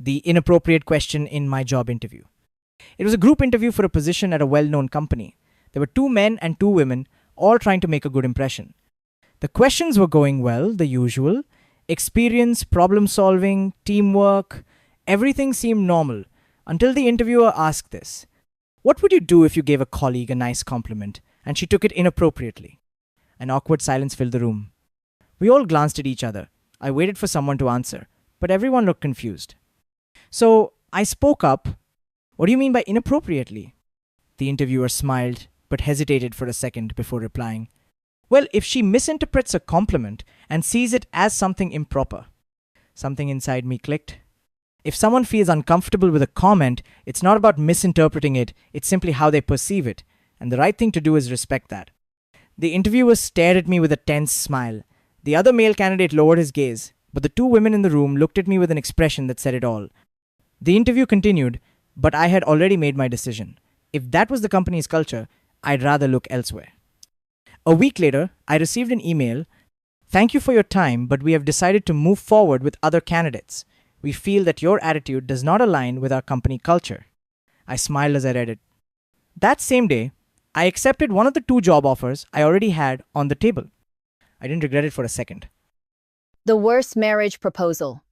the inappropriate question in my job interview. It was a group interview for a position at a well known company. There were two men and two women, all trying to make a good impression. The questions were going well, the usual experience, problem solving, teamwork, everything seemed normal until the interviewer asked this: "What would you do if you gave a colleague a nice compliment and she took it inappropriately?" An awkward silence filled the room. We all glanced at each other. I waited for someone to answer, but everyone looked confused. So I spoke up. "What do you mean by inappropriately?" The interviewer smiled, but hesitated for a second before replying. "Well, if she misinterprets a compliment and sees it as something improper." Something inside me clicked. If someone feels uncomfortable with a comment, it's not about misinterpreting it, it's simply how they perceive it, and the right thing to do is respect that. The interviewer stared at me with a tense smile. The other male candidate lowered his gaze, but the two women in the room looked at me with an expression that said it all. The interview continued, but I had already made my decision. If that was the company's culture, I'd rather look elsewhere. A week later, I received an email. "Thank you for your time, but we have decided to move forward with other candidates. We feel that your attitude does not align with our company culture." I smiled as I read it. That same day, I accepted one of the two job offers I already had on the table. I didn't regret it for a second. The worst marriage proposal.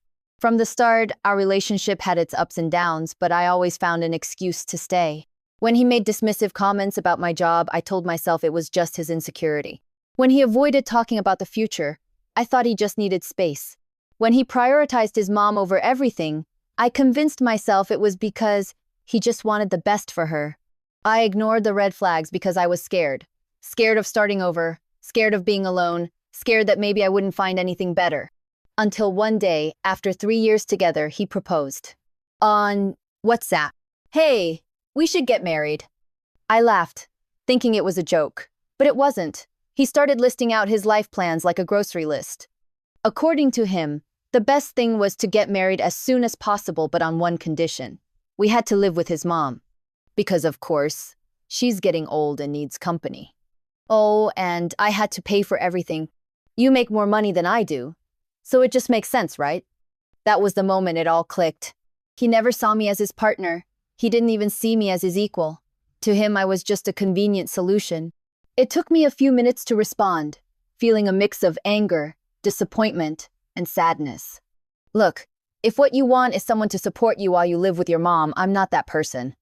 From the start, our relationship had its ups and downs, but I always found an excuse to stay. When he made dismissive comments about my job, I told myself it was just his insecurity. When he avoided talking about the future, I thought he just needed space. When he prioritized his mom over everything, I convinced myself it was because he just wanted the best for her. I ignored the red flags because I was scared. Scared of starting over, scared of being alone, scared that maybe I wouldn't find anything better. Until one day, after 3 years together, he proposed. On WhatsApp. "Hey, we should get married." I laughed, thinking it was a joke. But it wasn't. He started listing out his life plans like a grocery list. According to him, the best thing was to get married as soon as possible, but on one condition. We had to live with his mom. Because, of course, she's getting old and needs company. Oh, and I had to pay for everything. You make more money than I do, so it just makes sense, right? That was the moment it all clicked. He never saw me as his partner. He didn't even see me as his equal. To him, I was just a convenient solution. It took me a few minutes to respond, feeling a mix of anger, disappointment, and sadness. Look, if what you want is someone to support you while you live with your mom, I'm not that person.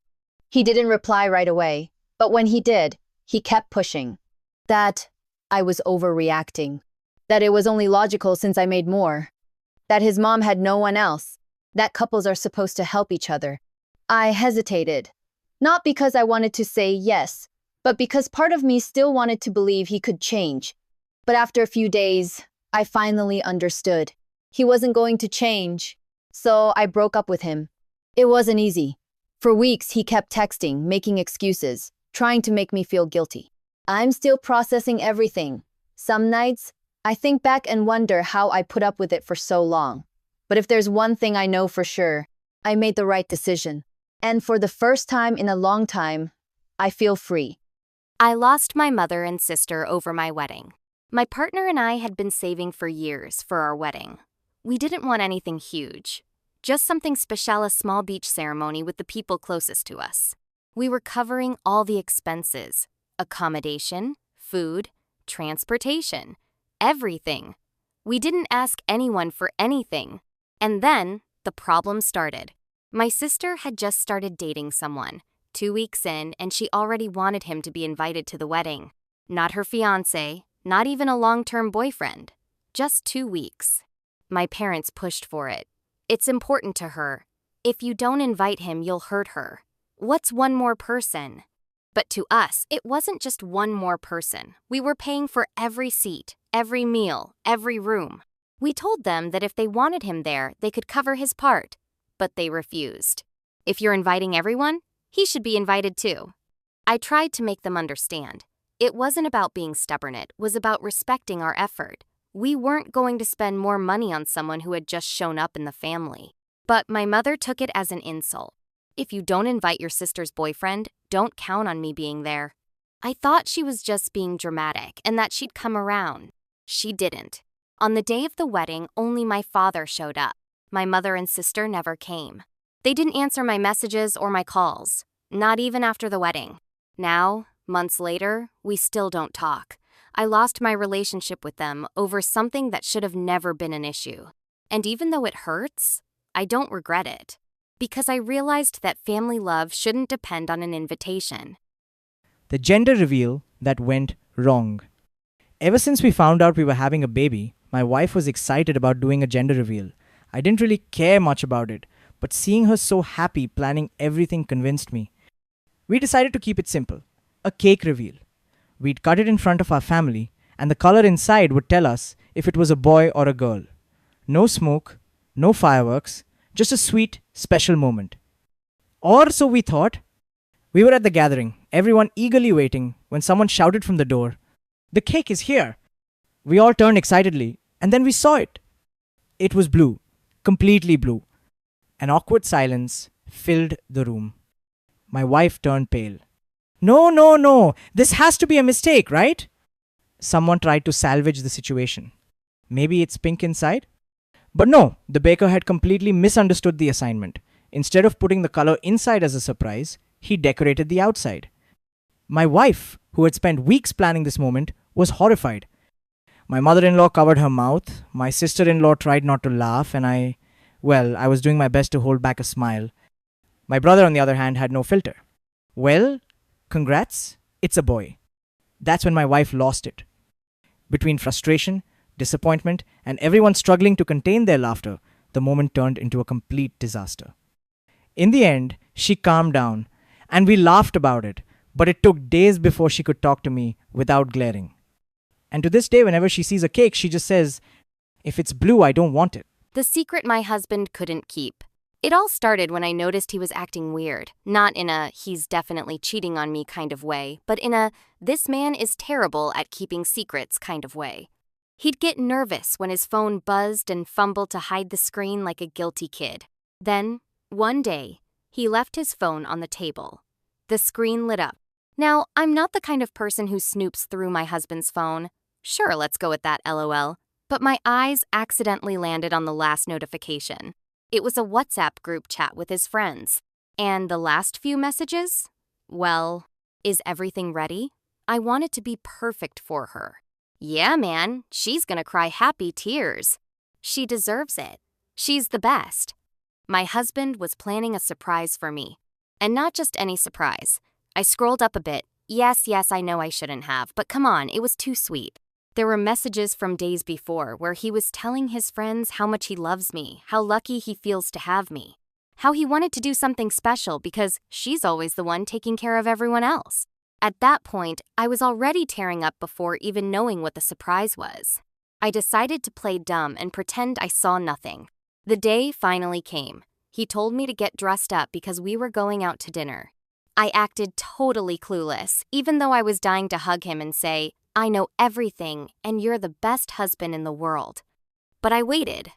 He didn't reply right away, but when he did, he kept pushing. That I was overreacting. That it was only logical since I made more. That his mom had no one else. That couples are supposed to help each other. I hesitated. Not because I wanted to say yes, but because part of me still wanted to believe he could change. But after a few days, I finally understood. He wasn't going to change. So I broke up with him. It wasn't easy. For weeks, he kept texting, making excuses, trying to make me feel guilty. I'm still processing everything. Some nights, I think back and wonder how I put up with it for so long. But if there's one thing I know for sure, I made the right decision. And for the first time in a long time, I feel free. I lost my mother and sister over my wedding. My partner and I had been saving for years for our wedding. We didn't want anything huge, just something special, a small beach ceremony with the people closest to us. We were covering all the expenses: accommodation, food, transportation, everything. We didn't ask anyone for anything. And then the problem started. My sister had just started dating someone, 2 weeks in, and she already wanted him to be invited to the wedding. Not her fiancé, not even a long-term boyfriend, just 2 weeks. My parents pushed for it. It's important to her. If you don't invite him, you'll hurt her. What's one more person? But to us, it wasn't just one more person. We were paying for every seat, every meal, every room. We told them that if they wanted him there, they could cover his part, but they refused. If you're inviting everyone, he should be invited too. I tried to make them understand. It wasn't about being stubborn, it was about respecting our effort. We weren't going to spend more money on someone who had just shown up in the family. But my mother took it as an insult. If you don't invite your sister's boyfriend, don't count on me being there. I thought she was just being dramatic and that she'd come around. She didn't. On the day of the wedding, only my father showed up. my mother and sister never came. They didn't answer my messages or my calls, not even after the wedding. Now, months later, we still don't talk. I lost my relationship with them over something that should have never been an issue. And even though it hurts, I don't regret it. Because I realized that family love shouldn't depend on an invitation. The gender reveal that went wrong. Ever since we found out we were having a baby, my wife was excited about doing a gender reveal. I didn't really care much about it, but seeing her so happy planning everything convinced me. We decided to keep it simple. A cake reveal. We'd cut it in front of our family, and the color inside would tell us if it was a boy or a girl. No smoke, no fireworks, just a sweet, special moment. Or so we thought. We were at the gathering, everyone eagerly waiting, when someone shouted from the door, "The cake is here!" We all turned excitedly, and then we saw it. It was blue, completely blue. An awkward silence filled the room. My wife turned pale. "No, no, no, this has to be a mistake, right?" Someone tried to salvage the situation. "Maybe it's pink inside?" But no, the baker had completely misunderstood the assignment. Instead of putting the color inside as a surprise, he decorated the outside. My wife, who had spent weeks planning this moment, was horrified. My mother-in-law covered her mouth, my sister-in-law tried not to laugh, and I was doing my best to hold back a smile. My brother, on the other hand, had no filter. "Well, congrats, it's a boy." That's when my wife lost it. Between frustration, disappointment, and everyone struggling to contain their laughter, the moment turned into a complete disaster. In the end, she calmed down, and we laughed about it, but it took days before she could talk to me without glaring. And to this day, whenever she sees a cake, she just says, "If it's blue, I don't want it." The secret my husband couldn't keep. It all started when I noticed he was acting weird, not in a "he's definitely cheating on me" kind of way, but in a "this man is terrible at keeping secrets" kind of way. He'd get nervous when his phone buzzed and fumble to hide the screen like a guilty kid. Then, one day, he left his phone on the table. The screen lit up. Now, I'm not the kind of person who snoops through my husband's phone. Sure, let's go with that, LOL. But my eyes accidentally landed on the last notification. It was a WhatsApp group chat with his friends. And the last few messages? Well, is everything ready? I wanted to be perfect for her. Yeah, man, she's gonna cry happy tears. She deserves it. She's the best. My husband was planning a surprise for me. And not just any surprise. I scrolled up a bit. Yes, I know I shouldn't have, but come on, it was too sweet. There were messages from days before where he was telling his friends how much he loves me, how lucky he feels to have me, how he wanted to do something special because she's always the one taking care of everyone else. At that point, I was already tearing up before even knowing what the surprise was. I decided to play dumb and pretend I saw nothing. The day finally came. He told me to get dressed up because we were going out to dinner. I acted totally clueless, even though I was dying to hug him and say, "I know everything, and you're the best husband in the world." But I waited.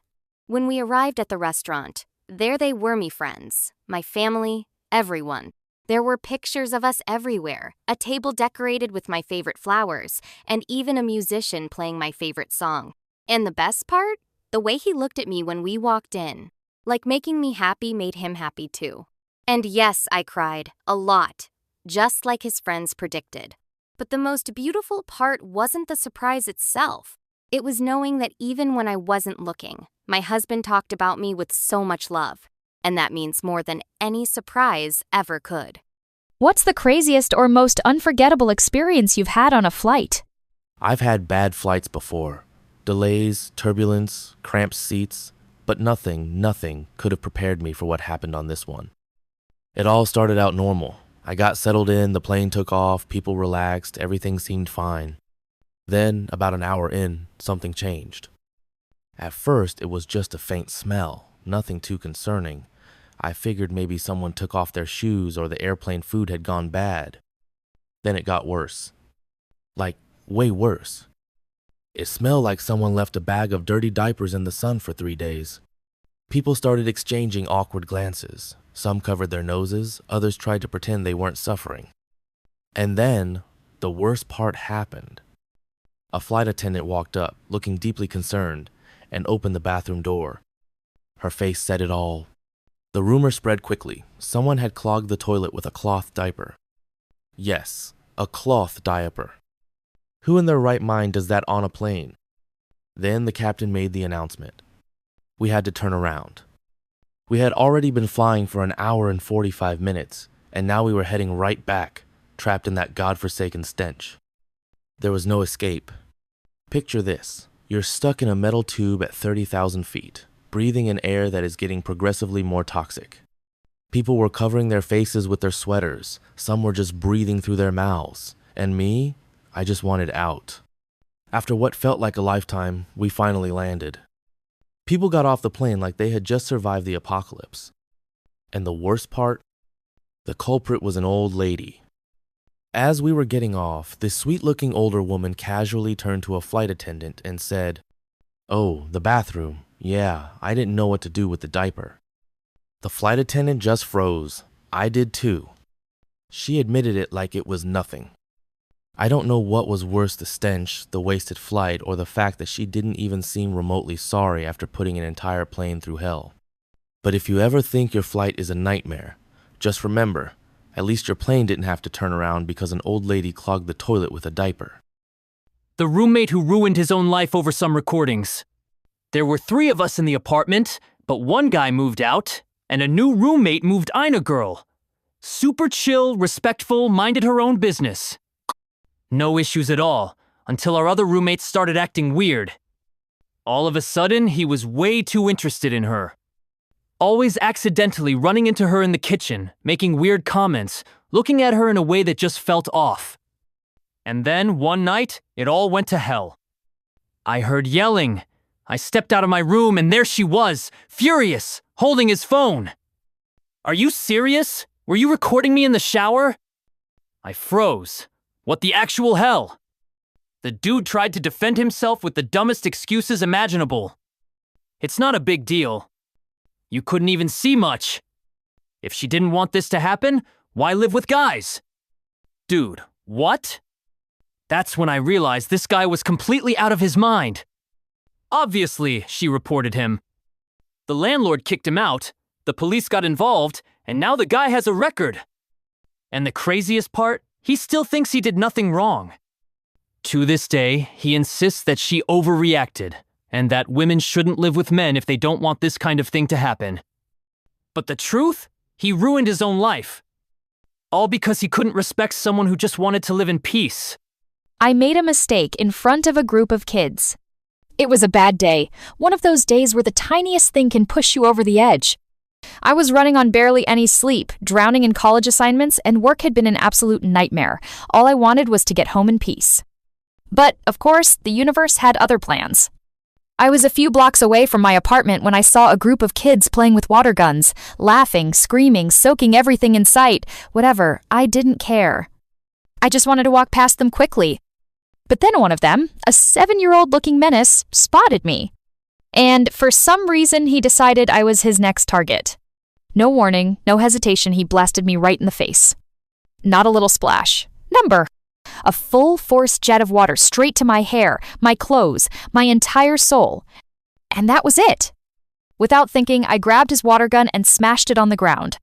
When we arrived at the restaurant, there they were, me friends, my family, everyone. There were pictures of us everywhere, a table decorated with my favorite flowers, and even a musician playing my favorite song. And the best part? The way he looked at me when we walked in. Like making me happy made him happy too. And yes, I cried, a lot, just like his friends predicted. But the most beautiful part wasn't the surprise itself. It was knowing that even when I wasn't looking, my husband talked about me with so much love. And that means more than any surprise ever could. What's the craziest or most unforgettable experience you've had on a flight? I've had bad flights before. Delays, turbulence, cramped seats, but nothing could have prepared me for what happened on this one. It all started out normal. I got settled in, the plane took off, people relaxed, everything seemed fine. Then, about an hour in, something changed. At first, it was just a faint smell, nothing too concerning. I figured maybe someone took off their shoes or the airplane food had gone bad. Then it got worse. Like, way worse. It smelled like someone left a bag of dirty diapers in the sun for 3 days. People started exchanging awkward glances. Some covered their noses, others tried to pretend they weren't suffering. And then, the worst part happened. A flight attendant walked up, looking deeply concerned, and opened the bathroom door. Her face said it all. The rumor spread quickly. Someone had clogged the toilet with a cloth diaper. Yes, a cloth diaper. Who in their right mind does that on a plane? Then the captain made the announcement. We had to turn around. We had already been flying for an hour and 45 minutes, and now we were heading right back, trapped in that godforsaken stench. There was no escape. Picture this. You're stuck in a metal tube at 30,000 feet, breathing in air that is getting progressively more toxic. People were covering their faces with their sweaters. Some were just breathing through their mouths. And me, I just wanted out. After what felt like a lifetime, we finally landed. People got off the plane like they had just survived the apocalypse. And the worst part? The culprit was an old lady. As we were getting off, this sweet-looking older woman casually turned to a flight attendant and said, "Oh, the bathroom. Yeah, I didn't know what to do with the diaper." The flight attendant just froze. I did too. She admitted it like it was nothing. I don't know what was worse, the stench, the wasted flight, or the fact that she didn't even seem remotely sorry after putting an entire plane through hell. But if you ever think your flight is a nightmare, just remember, at least your plane didn't have to turn around because an old lady clogged the toilet with a diaper. The roommate who ruined his own life over some recordings. There were 3 of us in the apartment, but one guy moved out, and a new roommate moved in, a girl. Super chill, respectful, minded her own business. No issues at all, until our other roommates started acting weird. All of a sudden, he was way too interested in her. Always accidentally running into her in the kitchen, making weird comments, looking at her in a way that just felt off. And then, one night, it all went to hell. I heard yelling. I stepped out of my room and there she was, furious, holding his phone. "Are you serious? Were you recording me in the shower?" I froze. What the actual hell? The dude tried to defend himself with the dumbest excuses imaginable. It's not a big deal. You couldn't even see much. If she didn't want this to happen, why live with guys? Dude, what? That's when I realized this guy was completely out of his mind. Obviously, she reported him. The landlord kicked him out, the police got involved, and now the guy has a record. And the craziest part, he still thinks he did nothing wrong. To this day, he insists that she overreacted, and that women shouldn't live with men if they don't want this kind of thing to happen. But the truth? He ruined his own life. All because he couldn't respect someone who just wanted to live in peace. I made a mistake in front of a group of kids. It was a bad day, one of those days where the tiniest thing can push you over the edge. I was running on barely any sleep, drowning in college assignments, and work had been an absolute nightmare. All I wanted was to get home in peace. But, of course, the universe had other plans. I was a few blocks away from my apartment when I saw a group of kids playing with water guns, laughing, screaming, soaking everything in sight. Whatever, I didn't care. I just wanted to walk past them quickly. But then one of them, a 7-year-old looking menace, spotted me. And for some reason, he decided I was his next target. No warning, no hesitation, he blasted me right in the face. Not a little splash. Number. A full-force jet of water straight to my hair, my clothes, my entire soul. And that was it. Without thinking, I grabbed his water gun and smashed it on the ground.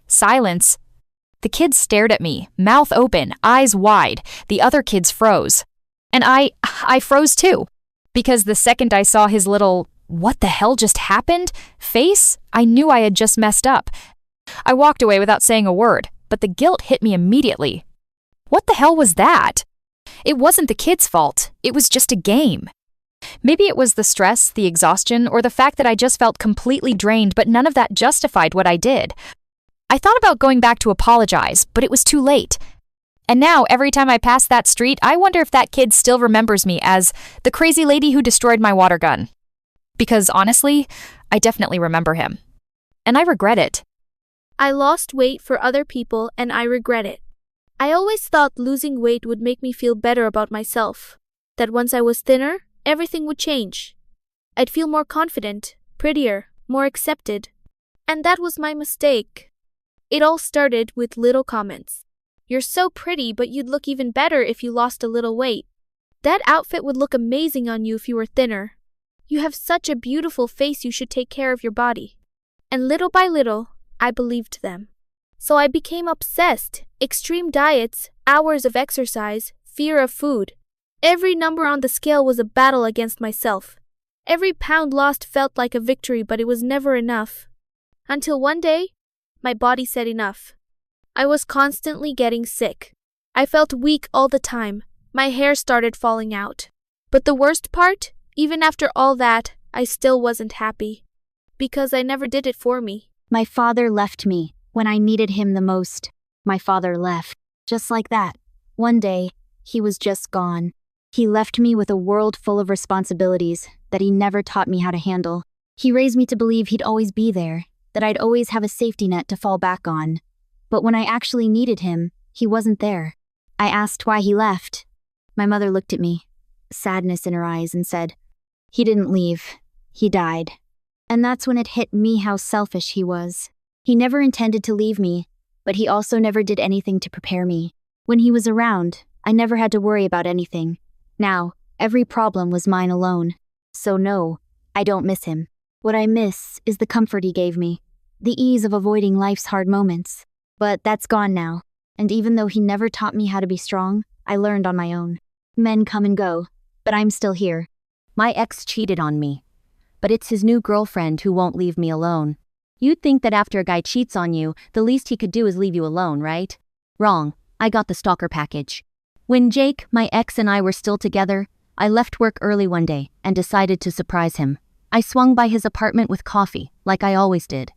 Silence. The kids stared at me, mouth open, eyes wide. The other kids froze. And I froze too. Because the second I saw his little, "What the hell just happened?" face, I knew I had just messed up. I walked away without saying a word, but the guilt hit me immediately. What the hell was that? It wasn't the kids' fault. It was just a game. Maybe it was the stress, the exhaustion, or the fact that I just felt completely drained, but none of that justified what I did. I thought about going back to apologize, but it was too late. And now, every time I pass that street, I wonder if that kid still remembers me as the crazy lady who destroyed my water gun. Because honestly, I definitely remember him. And I regret it. I lost weight for other people and I regret it. I always thought losing weight would make me feel better about myself. That once I was thinner, everything would change. I'd feel more confident, prettier, more accepted. And that was my mistake. It all started with little comments. "You're so pretty, but you'd look even better if you lost a little weight. That outfit would look amazing on you if you were thinner. You have such a beautiful face, you should take care of your body. And little by little, I believed them. So I became obsessed. Extreme diets, hours of exercise, fear of food. Every number on the scale was a battle against myself. Every pound lost felt like a victory, but it was never enough. Until one day, my body said enough. I was constantly getting sick. I felt weak all the time. My hair started falling out. But the worst part, even after all that, I still wasn't happy. Because I never did it for me. My father left me when I needed him the most. My father left. Just like that. One day, he was just gone. He left me with a world full of responsibilities that he never taught me how to handle. He raised me to believe he'd always be there, that I'd always have a safety net to fall back on. But when I actually needed him, he wasn't there. I asked why he left. My mother looked at me, sadness in her eyes, and said, "He didn't leave. He died." And that's when it hit me how selfish he was. He never intended to leave me, but he also never did anything to prepare me. When he was around, I never had to worry about anything. Now, every problem was mine alone. So no, I don't miss him. What I miss is the comfort he gave me, the ease of avoiding life's hard moments. But that's gone now, and even though he never taught me how to be strong, I learned on my own. Men come and go, but I'm still here. My ex cheated on me, but it's his new girlfriend who won't leave me alone. You'd think that after a guy cheats on you, the least he could do is leave you alone, right? Wrong. I got the stalker package. When Jake, my ex, and I were still together, I left work early one day and decided to surprise him. I swung by his apartment with coffee, like I always did.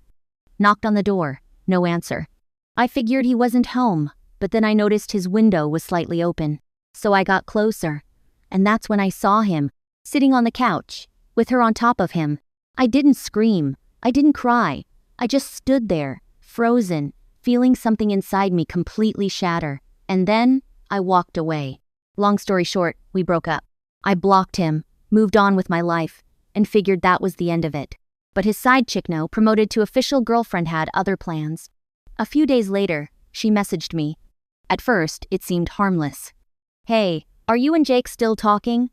Knocked on the door, no answer. I figured he wasn't home, but then I noticed his window was slightly open. So I got closer, and that's when I saw him, sitting on the couch, with her on top of him. I didn't scream. I didn't cry. I just stood there, frozen, feeling something inside me completely shatter. And then, I walked away. Long story short, we broke up. I blocked him, moved on with my life, and figured that was the end of it. But his side chick, no, promoted to official girlfriend, had other plans. A few days later, she messaged me. At first, it seemed harmless. "Hey, are you and Jake still talking?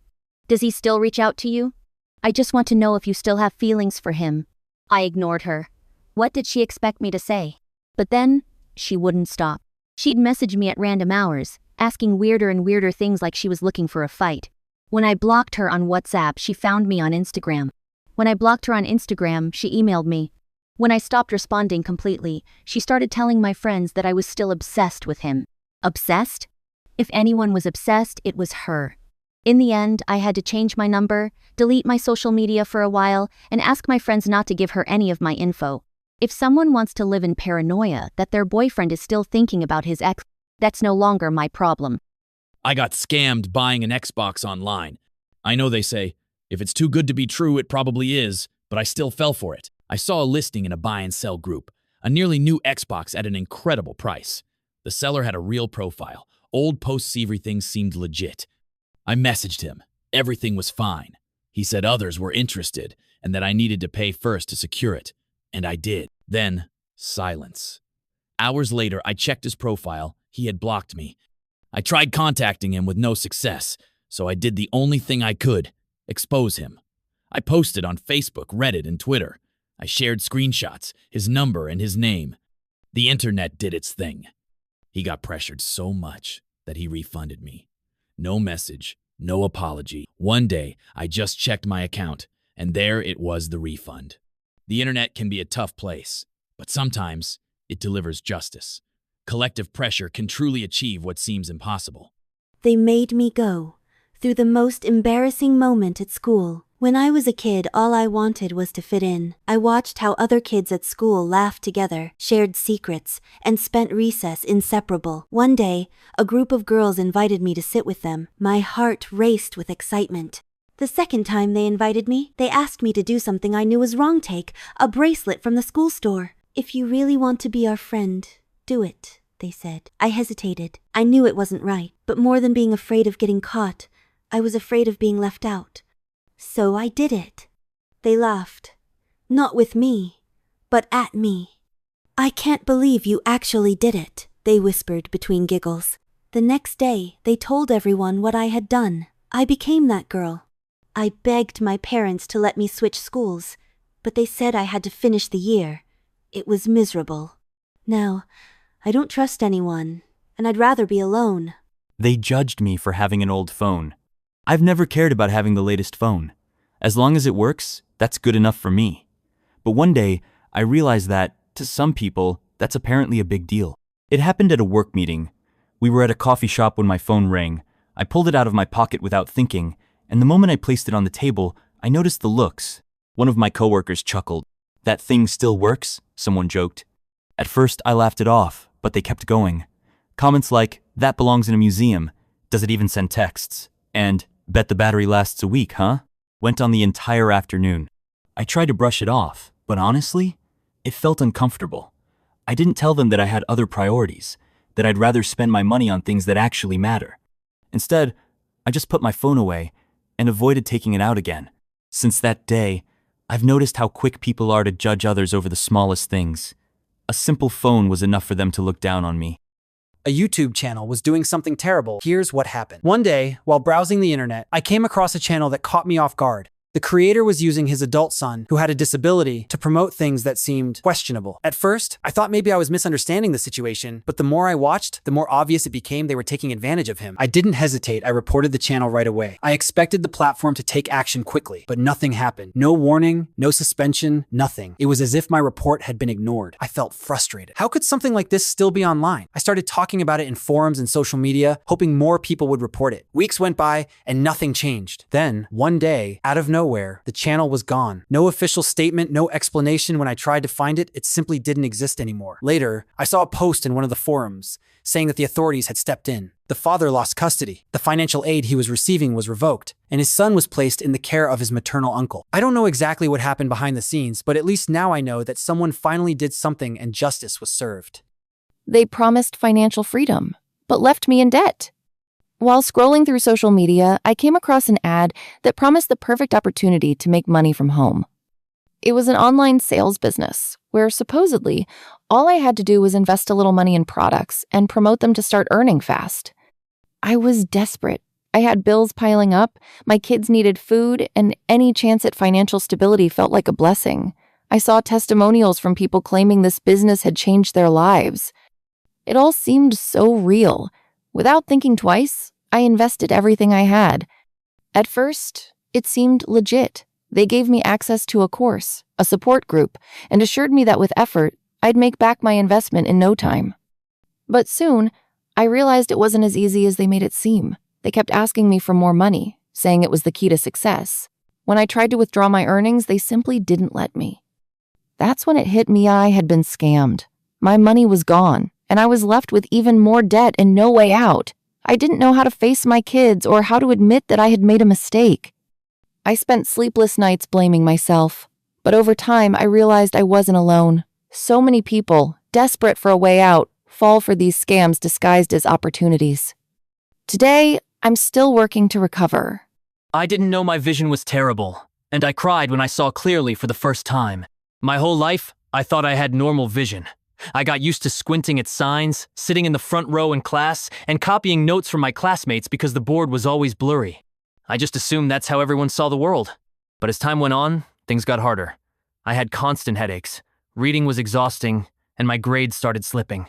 Does he still reach out to you? I just want to know if you still have feelings for him." I ignored her. What did she expect me to say? But then, she wouldn't stop. She'd message me at random hours, asking weirder and weirder things like she was looking for a fight. When I blocked her on WhatsApp, she found me on Instagram. When I blocked her on Instagram, she emailed me. When I stopped responding completely, she started telling my friends that I was still obsessed with him. Obsessed? If anyone was obsessed, it was her. In the end, I had to change my number, delete my social media for a while, and ask my friends not to give her any of my info. If someone wants to live in paranoia that their boyfriend is still thinking about his ex, that's no longer my problem. I got scammed buying an Xbox online. I know they say, if it's too good to be true, it probably is, but I still fell for it. I saw a listing in a buy and sell group, a nearly new Xbox at an incredible price. The seller had a real profile. Old posts, everything seemed legit. I messaged him. Everything was fine. He said others were interested and that I needed to pay first to secure it. And I did. Then, silence. Hours later, I checked his profile. He had blocked me. I tried contacting him with no success, so I did the only thing I could, expose him. I posted on Facebook, Reddit, and Twitter. I shared screenshots, his number, and his name. The internet did its thing. He got pressured so much that he refunded me. No message, no apology. One day, I just checked my account, and there it was, the refund. The internet can be a tough place, but sometimes it delivers justice. Collective pressure can truly achieve what seems impossible. They made me go through the most embarrassing moment at school. When I was a kid, all I wanted was to fit in. I watched how other kids at school laughed together, shared secrets, and spent recess inseparable. One day, a group of girls invited me to sit with them. My heart raced with excitement. The second time they invited me, they asked me to do something I knew was wrong. Take a bracelet from the school store. "If you really want to be our friend, do it," they said. I hesitated. I knew it wasn't right, but more than being afraid of getting caught, I was afraid of being left out. So I did it. They laughed. Not with me, but at me. "I can't believe you actually did it," they whispered between giggles. The next day, they told everyone what I had done. I became that girl. I begged my parents to let me switch schools, but they said I had to finish the year. It was miserable. Now, I don't trust anyone, and I'd rather be alone. They judged me for having an old phone. I've never cared about having the latest phone. As long as it works, that's good enough for me. But one day, I realized that, to some people, that's apparently a big deal. It happened at a work meeting. We were at a coffee shop when my phone rang. I pulled it out of my pocket without thinking, and the moment I placed it on the table, I noticed the looks. One of my coworkers chuckled. "That thing still works?" someone joked. At first, I laughed it off, but they kept going. Comments like, "That belongs in a museum. Does it even send texts?" And, "Bet the battery lasts a week, huh?" went on the entire afternoon. I tried to brush it off, but honestly, it felt uncomfortable. I didn't tell them that I had other priorities, that I'd rather spend my money on things that actually matter. Instead, I just put my phone away and avoided taking it out again. Since that day, I've noticed how quick people are to judge others over the smallest things. A simple phone was enough for them to look down on me. A YouTube channel was doing something terrible. Here's what happened. One day, while browsing the internet, I came across a channel that caught me off guard. The creator was using his adult son, who had a disability, to promote things that seemed questionable. At first, I thought maybe I was misunderstanding the situation, but the more I watched, the more obvious it became they were taking advantage of him. I didn't hesitate. I reported the channel right away. I expected the platform to take action quickly, but nothing happened. No warning, no suspension, nothing. It was as if my report had been ignored. I felt frustrated. How could something like this still be online? I started talking about it in forums and social media, hoping more people would report it. Weeks went by, and nothing changed. Then, one day, out of nowhere, the channel was gone. No official statement, no explanation. When I tried to find it, it simply didn't exist anymore. Later, I saw a post in one of the forums saying that the authorities had stepped in. The father lost custody, the financial aid he was receiving was revoked, and his son was placed in the care of his maternal uncle. I don't know exactly what happened behind the scenes, but at least now I know that someone finally did something and justice was served. They promised financial freedom, but left me in debt. While scrolling through social media, I came across an ad that promised the perfect opportunity to make money from home. It was an online sales business where supposedly all I had to do was invest a little money in products and promote them to start earning fast. I was desperate. I had bills piling up, my kids needed food, and any chance at financial stability felt like a blessing. I saw testimonials from people claiming this business had changed their lives. It all seemed so real. Without thinking twice, I invested everything I had. At first, it seemed legit. They gave me access to a course, a support group, and assured me that with effort, I'd make back my investment in no time. But soon, I realized it wasn't as easy as they made it seem. They kept asking me for more money, saying it was the key to success. When I tried to withdraw my earnings, they simply didn't let me. That's when it hit me I had been scammed. My money was gone, and I was left with even more debt and no way out. I didn't know how to face my kids or how to admit that I had made a mistake. I spent sleepless nights blaming myself, but over time I realized I wasn't alone. So many people, desperate for a way out, fall for these scams disguised as opportunities. Today, I'm still working to recover. I didn't know my vision was terrible, and I cried when I saw clearly for the first time. My whole life, I thought I had normal vision. I got used to squinting at signs, sitting in the front row in class, and copying notes from my classmates because the board was always blurry. I just assumed that's how everyone saw the world. But as time went on, things got harder. I had constant headaches, reading was exhausting, and my grades started slipping.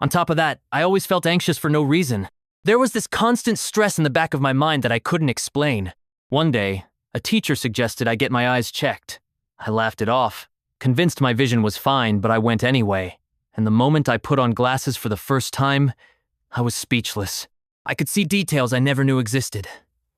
On top of that, I always felt anxious for no reason. There was this constant stress in the back of my mind that I couldn't explain. One day, a teacher suggested I get my eyes checked. I laughed it off, convinced my vision was fine, but I went anyway. And the moment I put on glasses for the first time, I was speechless. I could see details I never knew existed.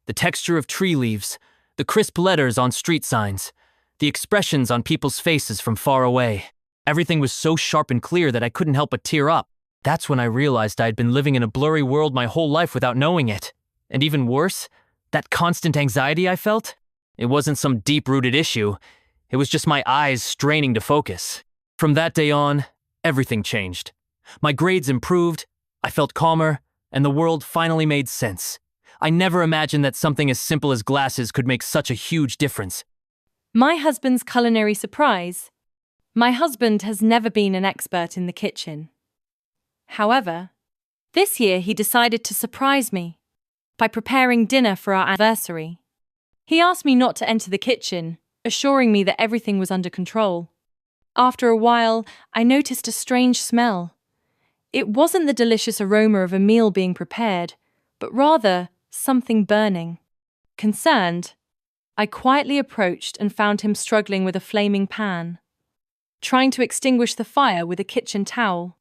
The texture of tree leaves, the crisp letters on street signs, the expressions on people's faces from far away. Everything was so sharp and clear that I couldn't help but tear up. That's when I realized I had been living in a blurry world my whole life without knowing it. And even worse, that constant anxiety I felt? It wasn't some deep-rooted issue. It was just my eyes straining to focus. From that day on, everything changed. My grades improved, I felt calmer, and the world finally made sense. I never imagined that something as simple as glasses could make such a huge difference. My husband's culinary surprise. My husband has never been an expert in the kitchen. However, this year he decided to surprise me by preparing dinner for our anniversary. He asked me not to enter the kitchen, assuring me that everything was under control. After a while, I noticed a strange smell. It wasn't the delicious aroma of a meal being prepared, but rather something burning. Concerned, I quietly approached and found him struggling with a flaming pan, trying to extinguish the fire with a kitchen towel.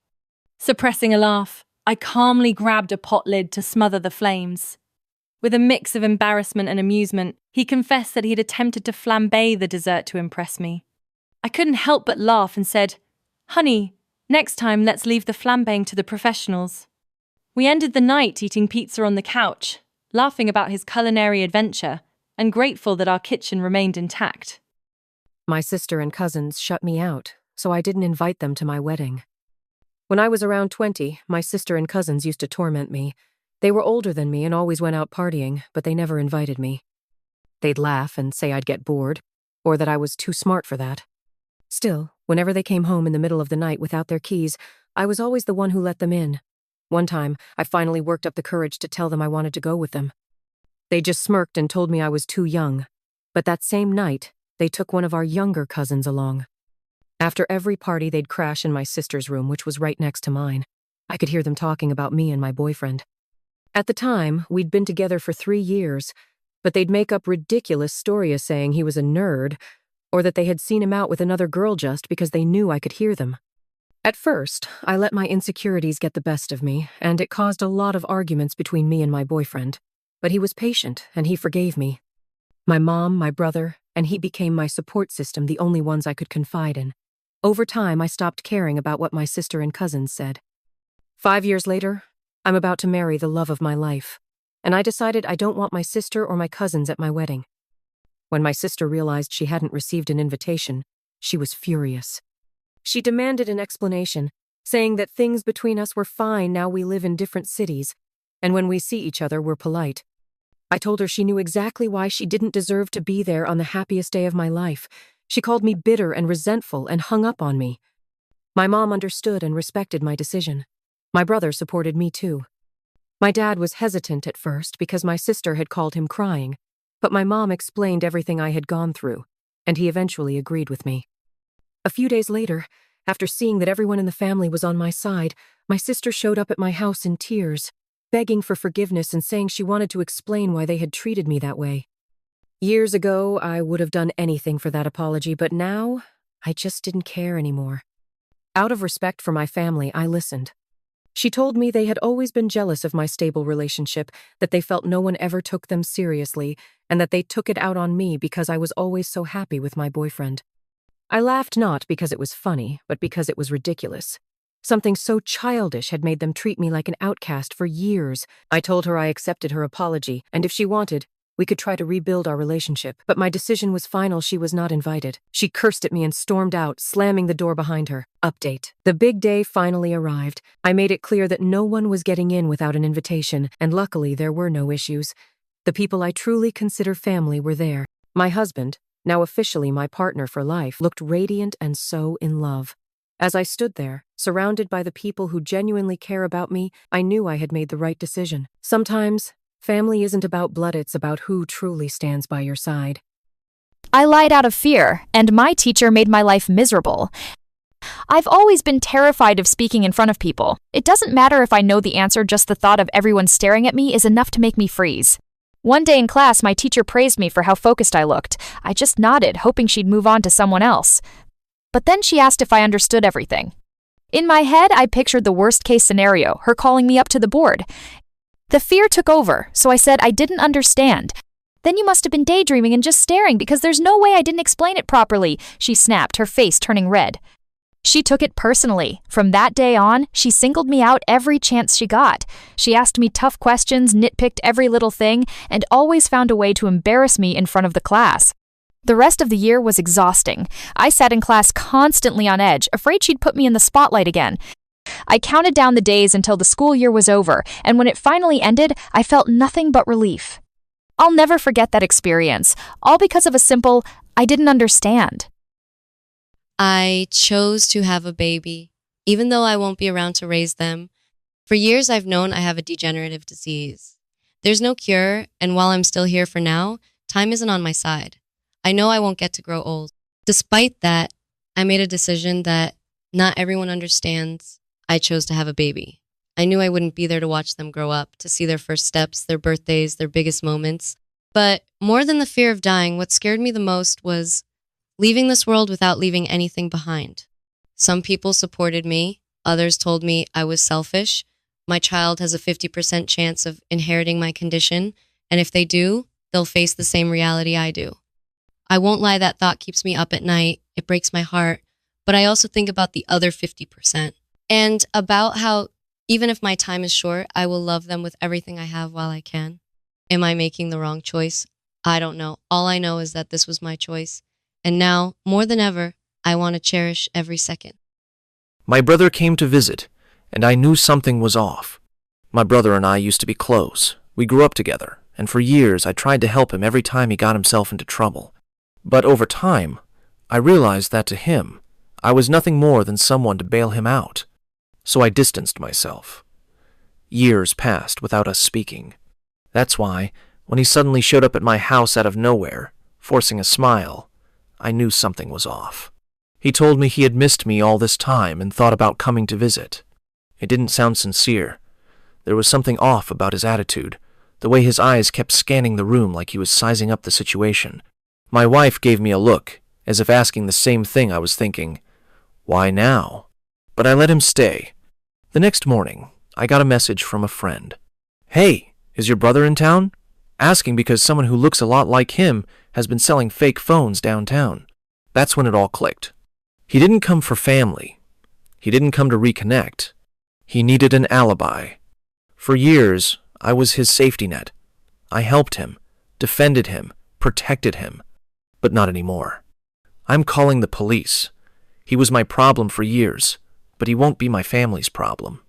Suppressing a laugh, I calmly grabbed a pot lid to smother the flames. With a mix of embarrassment and amusement, he confessed that he had attempted to flambe the dessert to impress me. I couldn't help but laugh and said, "Honey, next time let's leave the flambeing to the professionals." We ended the night eating pizza on the couch, laughing about his culinary adventure, and grateful that our kitchen remained intact. My sister and cousins shut me out, so I didn't invite them to my wedding. When I was around 20, my sister and cousins used to torment me. They were older than me and always went out partying, but they never invited me. They'd laugh and say I'd get bored, or that I was too smart for that. Still, whenever they came home in the middle of the night without their keys, I was always the one who let them in. One time, I finally worked up the courage to tell them I wanted to go with them. They just smirked and told me I was too young. But that same night, they took one of our younger cousins along. After every party, they'd crash in my sister's room, which was right next to mine. I could hear them talking about me and my boyfriend. At the time, we'd been together for 3 years, but they'd make up ridiculous stories saying he was a nerd, or that they had seen him out with another girl just because they knew I could hear them. At first, I let my insecurities get the best of me, and it caused a lot of arguments between me and my boyfriend. But he was patient, and he forgave me. My mom, my brother, and he became my support system, the only ones I could confide in. Over time, I stopped caring about what my sister and cousins said. 5 years later, I'm about to marry the love of my life, and I decided I don't want my sister or my cousins at my wedding. When my sister realized she hadn't received an invitation, she was furious. She demanded an explanation, saying that things between us were fine now we live in different cities, and when we see each other, we're polite. I told her she knew exactly why she didn't deserve to be there on the happiest day of my life. She called me bitter and resentful and hung up on me. My mom understood and respected my decision. My brother supported me too. My dad was hesitant at first because my sister had called him crying, but my mom explained everything I had gone through, and he eventually agreed with me. A few days later, after seeing that everyone in the family was on my side, my sister showed up at my house in tears, begging for forgiveness and saying she wanted to explain why they had treated me that way. Years ago, I would have done anything for that apology, but now, I just didn't care anymore. Out of respect for my family, I listened. She told me they had always been jealous of my stable relationship, that they felt no one ever took them seriously, and that they took it out on me because I was always so happy with my boyfriend. I laughed not because it was funny, but because it was ridiculous. Something so childish had made them treat me like an outcast for years. I told her I accepted her apology, and if she wanted, we could try to rebuild our relationship. But my decision was final. She was not invited. She cursed at me and stormed out, slamming the door behind her. Update. The big day finally arrived. I made it clear that no one was getting in without an invitation, and luckily there were no issues. The people I truly consider family were there. My husband, now officially my partner for life, looked radiant and so in love. As I stood there, surrounded by the people who genuinely care about me, I knew I had made the right decision. Sometimes, family isn't about blood, it's about who truly stands by your side. I lied out of fear, and my teacher made my life miserable. I've always been terrified of speaking in front of people. It doesn't matter if I know the answer, just the thought of everyone staring at me is enough to make me freeze. One day in class, my teacher praised me for how focused I looked. I just nodded, hoping she'd move on to someone else. But then she asked if I understood everything. In my head, I pictured the worst-case scenario, her calling me up to the board. The fear took over, so I said I didn't understand. Then you must have been daydreaming and just staring because there's no way I didn't explain it properly, she snapped, her face turning red. She took it personally. From that day on, she singled me out every chance she got. She asked me tough questions, nitpicked every little thing, and always found a way to embarrass me in front of the class. The rest of the year was exhausting. I sat in class constantly on edge, afraid she'd put me in the spotlight again. I counted down the days until the school year was over, and when it finally ended, I felt nothing but relief. I'll never forget that experience, all because of a simple, I didn't understand. I chose to have a baby, even though I won't be around to raise them. For years, I've known I have a degenerative disease. There's no cure, and while I'm still here for now, Time isn't on my side. I know I won't get to grow old. Despite that, I made a decision that not everyone understands. I chose to have a baby. I knew I wouldn't be there to watch them grow up, to see their first steps, their birthdays, their biggest moments. But more than the fear of dying, what scared me the most was leaving this world without leaving anything behind. Some people supported me. Others told me I was selfish. My child has a 50% chance of inheriting my condition, and if they do, they'll face the same reality I do. I won't lie, that thought keeps me up at night. It breaks my heart. But I also think about the other 50% and about how even if my time is short, I will love them with everything I have while I can. Am I making the wrong choice? I don't know. All I know is that this was my choice. And now, more than ever, I want to cherish every second. My brother came to visit, and I knew something was off. My brother and I used to be close. We grew up together, and for years I tried to help him every time he got himself into trouble. But over time, I realized that to him, I was nothing more than someone to bail him out. So I distanced myself. Years passed without us speaking. That's why, when he suddenly showed up at my house out of nowhere, forcing a smile, I knew something was off. He told me he had missed me all this time and thought about coming to visit. It didn't sound sincere. There was something off about his attitude, the way his eyes kept scanning the room like he was sizing up the situation. My wife gave me a look, as if asking the same thing I was thinking. Why now? But I let him stay. The next morning, I got a message from a friend. Hey, is your brother in town? Asking because someone who looks a lot like him has been selling fake phones downtown. That's when it all clicked. He didn't come for family. He didn't come to reconnect. He needed an alibi. For years, I was his safety net. I helped him, defended him, protected him. But not anymore. I'm calling the police. He was my problem for years, but he won't be my family's problem.